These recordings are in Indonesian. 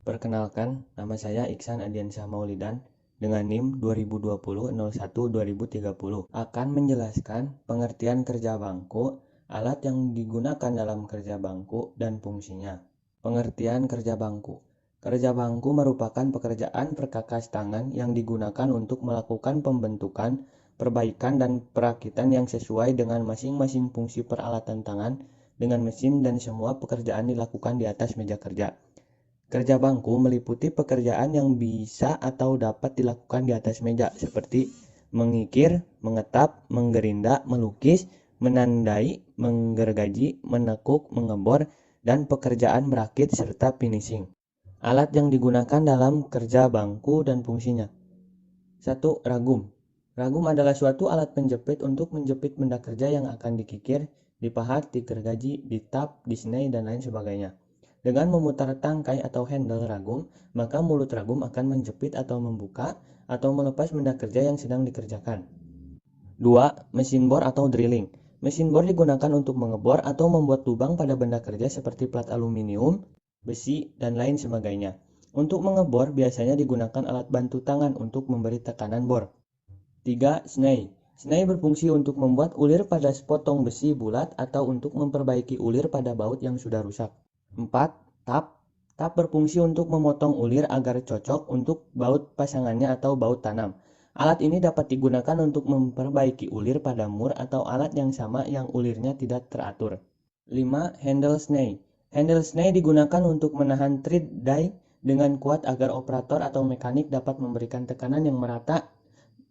Perkenalkan, nama saya Iksan Adiansyah Maulidan dengan NIM 2020-01-2030 akan menjelaskan pengertian kerja bangku, alat yang digunakan dalam kerja bangku, dan fungsinya. Pengertian kerja bangku. Kerja bangku merupakan pekerjaan perkakas tangan yang digunakan untuk melakukan pembentukan, perbaikan, dan perakitan yang sesuai dengan masing-masing fungsi peralatan tangan dengan mesin dan semua pekerjaan dilakukan di atas meja kerja. Kerja bangku meliputi pekerjaan yang bisa atau dapat dilakukan di atas meja seperti mengikir, mengetap, menggerinda, melukis, menandai, menggergaji, menekuk, mengebor, dan pekerjaan berakit serta finishing. Alat yang digunakan dalam kerja bangku dan fungsinya. 1. Ragum. Ragum adalah suatu alat penjepit untuk menjepit benda kerja yang akan dikikir, dipahat, digergaji, ditap, disnei, dan lain sebagainya. Dengan memutar tangkai atau handle ragum, maka mulut ragum akan menjepit atau membuka atau melepas benda kerja yang sedang dikerjakan. 2. Mesin bor atau drilling. Mesin bor digunakan untuk mengebor atau membuat lubang pada benda kerja seperti plat aluminium, besi, dan lain sebagainya. Untuk mengebor biasanya digunakan alat bantu tangan untuk memberi tekanan bor. 3. Snai. Snai berfungsi untuk membuat ulir pada sepotong besi bulat atau untuk memperbaiki ulir pada baut yang sudah rusak. 4. Tap. Tap berfungsi untuk memotong ulir agar cocok untuk baut pasangannya atau baut tanam. Alat ini dapat digunakan untuk memperbaiki ulir pada mur atau alat yang sama yang ulirnya tidak teratur. 5. Handle snai. Handle snai digunakan untuk menahan thread die dengan kuat agar operator atau mekanik dapat memberikan tekanan yang merata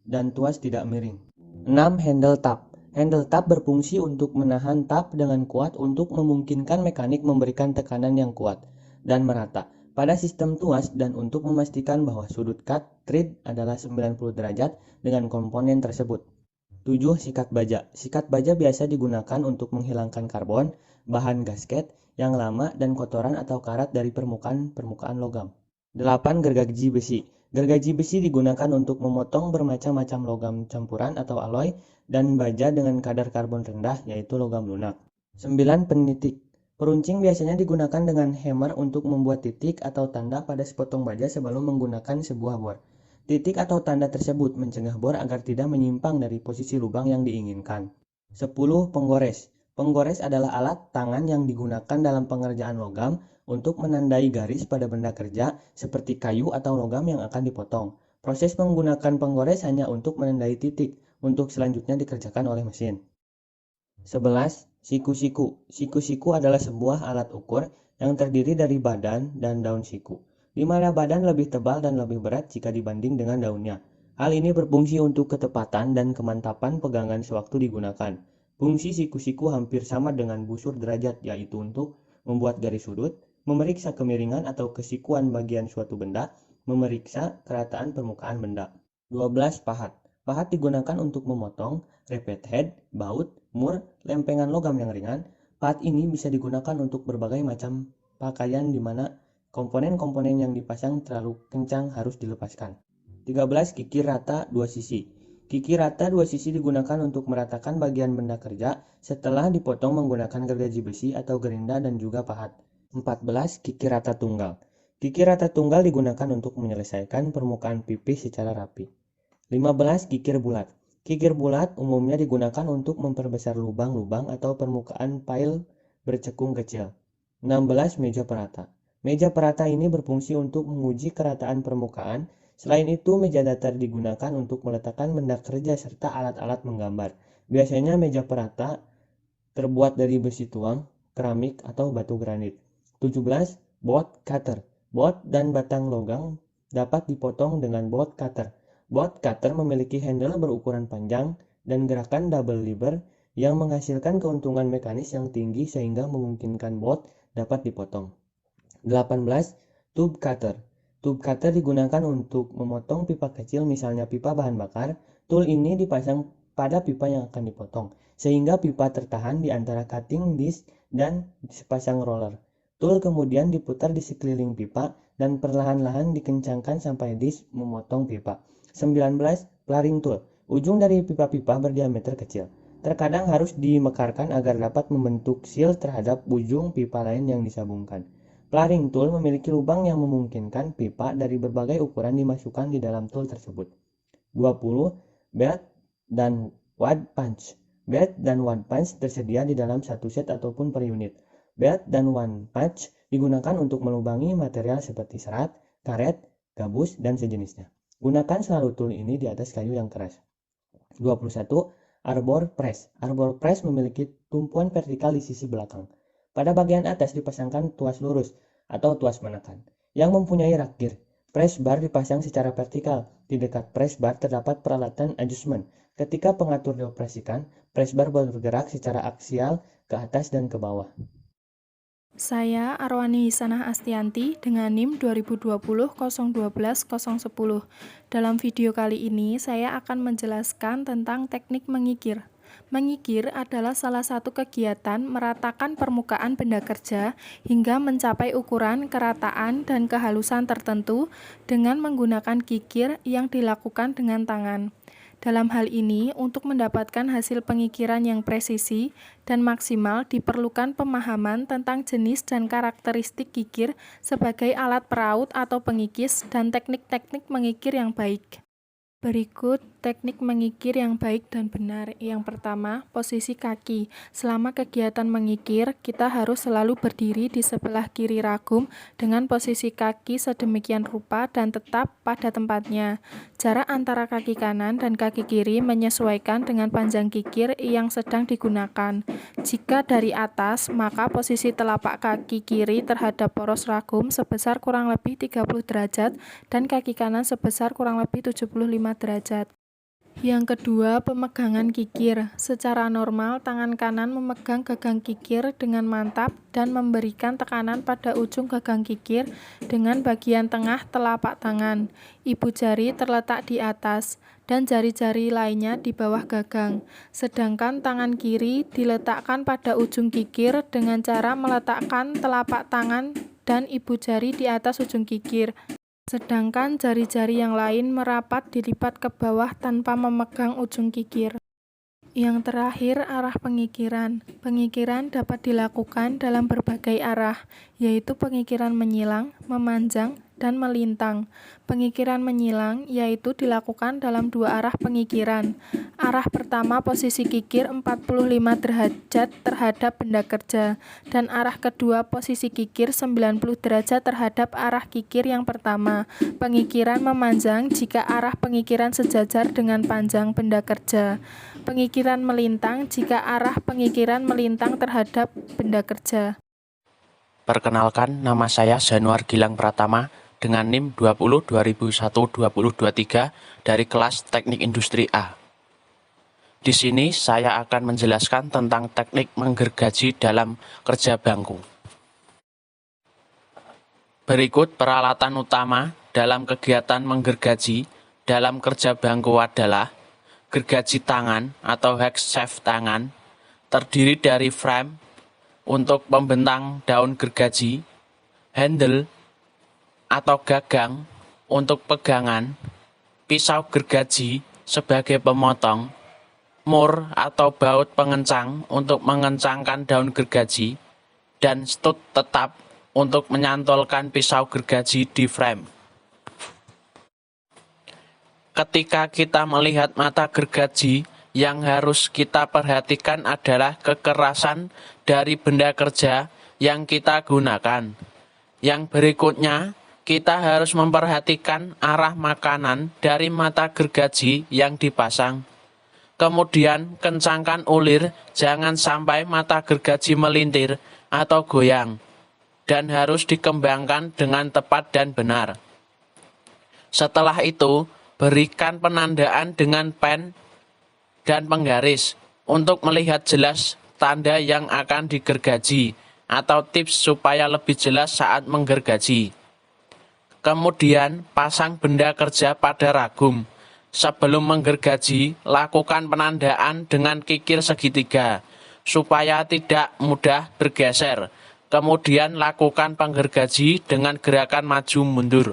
dan tuas tidak miring. 6. Handle tap. Handle tap berfungsi untuk menahan tap dengan kuat untuk memungkinkan mekanik memberikan tekanan yang kuat dan merata pada sistem tuas dan untuk memastikan bahwa sudut cut thread adalah 90 derajat dengan komponen tersebut. 7. Sikat baja. Sikat baja biasa digunakan untuk menghilangkan karbon, bahan gasket yang lama dan kotoran atau karat dari permukaan logam. 8. Gergaji besi. Gergaji besi digunakan untuk memotong bermacam-macam logam campuran atau alloy dan baja dengan kadar karbon rendah, yaitu logam lunak. 9. Penitik. Peruncing biasanya digunakan dengan hammer untuk membuat titik atau tanda pada sepotong baja sebelum menggunakan sebuah bor. Titik atau tanda tersebut mencegah bor agar tidak menyimpang dari posisi lubang yang diinginkan. 10. Penggores. Penggores adalah alat tangan yang digunakan dalam pengerjaan logam untuk menandai garis pada benda kerja seperti kayu atau logam yang akan dipotong. Proses menggunakan penggores hanya untuk menandai titik, untuk selanjutnya dikerjakan oleh mesin. 11. Siku-siku. Siku-siku adalah sebuah alat ukur yang terdiri dari badan dan daun siku, di mana badan lebih tebal dan lebih berat jika dibanding dengan daunnya. Hal ini berfungsi untuk ketepatan dan kemantapan pegangan sewaktu digunakan. Fungsi siku-siku hampir sama dengan busur derajat, yaitu untuk membuat garis sudut, memeriksa kemiringan atau kesikuan bagian suatu benda, memeriksa kerataan permukaan benda. 12. Pahat. Pahat digunakan untuk memotong, repeat head, baut, mur, lempengan logam yang ringan. Pahat ini bisa digunakan untuk berbagai macam pakaian di mana komponen-komponen yang dipasang terlalu kencang harus dilepaskan. 13. Kikir rata dua sisi. Kikir rata dua sisi digunakan untuk meratakan bagian benda kerja setelah dipotong menggunakan gergaji besi atau gerinda dan juga pahat. 14. Kikir rata tunggal. Kikir rata tunggal digunakan untuk menyelesaikan permukaan pipih secara rapi. 15. Kikir bulat. Kikir bulat umumnya digunakan untuk memperbesar lubang-lubang atau permukaan pile bercekung kecil. 16. Meja perata. Meja perata ini berfungsi untuk menguji kerataan permukaan. Selain itu, meja datar digunakan untuk meletakkan benda kerja serta alat-alat menggambar. Biasanya meja perata terbuat dari besi tuang, keramik, atau batu granit. 17. Bolt cutter. Bolt dan batang logam dapat dipotong dengan bolt cutter. Bolt cutter memiliki handle berukuran panjang dan gerakan double lever yang menghasilkan keuntungan mekanis yang tinggi sehingga memungkinkan bolt dapat dipotong. 18. Tube cutter. Tube cutter digunakan untuk memotong pipa kecil, misalnya pipa bahan bakar. Tool ini dipasang pada pipa yang akan dipotong, sehingga pipa tertahan di antara cutting disc dan sepasang roller. Tool kemudian diputar di sekeliling pipa dan perlahan-lahan dikencangkan sampai disc memotong pipa. 19. Flaring tool. Ujung dari pipa-pipa berdiameter kecil. Terkadang harus dimekarkan agar dapat membentuk seal terhadap ujung pipa lain yang disambungkan. Plaring tool memiliki lubang yang memungkinkan pipa dari berbagai ukuran dimasukkan di dalam tool tersebut. 20. Belt dan wad punch. Belt dan wad punch tersedia di dalam satu set ataupun per unit. Belt dan wad punch digunakan untuk melubangi material seperti serat, karet, gabus, dan sejenisnya. Gunakan selalu tool ini di atas kayu yang keras. 21. Arbor press. Arbor press memiliki tumpuan vertikal di sisi belakang. Pada bagian atas dipasangkan tuas lurus atau tuas menekan yang mempunyai rak gear. Press bar dipasang secara vertikal. Di dekat press bar terdapat peralatan adjustment. Ketika pengatur dioperasikan, press bar bergerak secara aksial ke atas dan ke bawah. Saya Arwani Hisanah Astianti dengan NIM 2020-012-010. Dalam video kali ini, saya akan menjelaskan tentang teknik mengikir. Mengikir adalah salah satu kegiatan meratakan permukaan benda kerja hingga mencapai ukuran, kerataan, dan kehalusan tertentu dengan menggunakan kikir yang dilakukan dengan tangan. Dalam hal ini, untuk mendapatkan hasil pengikiran yang presisi dan maksimal diperlukan pemahaman tentang jenis dan karakteristik kikir sebagai alat peraut atau pengikis dan teknik-teknik mengikir yang baik. Berikut teknik mengikir yang baik dan benar. Yang pertama, posisi kaki. Selama kegiatan mengikir, kita harus selalu berdiri di sebelah kiri ragum dengan posisi kaki sedemikian rupa dan tetap pada tempatnya. Jarak antara kaki kanan dan kaki kiri menyesuaikan dengan panjang kikir yang sedang digunakan. Jika dari atas, maka posisi telapak kaki kiri terhadap poros ragum sebesar kurang lebih 30 derajat dan kaki kanan sebesar kurang lebih 75 derajat. Yang kedua, pemegangan kikir. Secara normal, tangan kanan memegang gagang kikir dengan mantap dan memberikan tekanan pada ujung gagang kikir dengan bagian tengah telapak tangan. Ibu jari terletak di atas dan jari-jari lainnya di bawah gagang. Sedangkan tangan kiri diletakkan pada ujung kikir dengan cara meletakkan telapak tangan dan ibu jari di atas ujung kikir. Sedangkan jari-jari yang lain merapat dilipat ke bawah tanpa memegang ujung kikir. Yang terakhir, arah pengikiran. Pengikiran dapat dilakukan dalam berbagai arah, yaitu pengikiran menyilang, memanjang, dan melintang. Pengikiran menyilang yaitu dilakukan dalam dua arah pengikiran. Arah pertama posisi kikir 45 derajat terhadap benda kerja, dan arah kedua posisi kikir 90 derajat terhadap arah kikir yang pertama. Pengikiran memanjang jika arah pengikiran sejajar dengan panjang benda kerja. Pengikiran melintang jika arah pengikiran melintang terhadap benda kerja. Perkenalkan, nama saya Januar Gilang Pratama dengan NIM 2020-2001-2023 dari kelas Teknik Industri A. Di sini saya akan menjelaskan tentang teknik menggergaji dalam kerja bangku. Berikut peralatan utama dalam kegiatan menggergaji dalam kerja bangku adalah gergaji tangan atau hex shaft tangan, terdiri dari frame untuk pembentang daun gergaji, handle atau gagang untuk pegangan, pisau gergaji sebagai pemotong, mur atau baut pengencang untuk mengencangkan daun gergaji, dan stud tetap untuk menyantolkan pisau gergaji di frame. Ketika kita melihat mata gergaji, yang harus kita perhatikan adalah kekerasan dari benda kerja yang kita gunakan. Yang berikutnya, kita harus memperhatikan arah makanan dari mata gergaji yang dipasang. Kemudian, kencangkan ulir, jangan sampai mata gergaji melintir atau goyang, dan harus dikembangkan dengan tepat dan benar. Setelah itu, berikan penandaan dengan pen dan penggaris untuk melihat jelas tanda yang akan digergaji atau tips supaya lebih jelas saat menggergaji. Kemudian, pasang benda kerja pada ragum. Sebelum menggergaji, lakukan penandaan dengan kikir segitiga, supaya tidak mudah bergeser. Kemudian, lakukan penggergaji dengan gerakan maju mundur.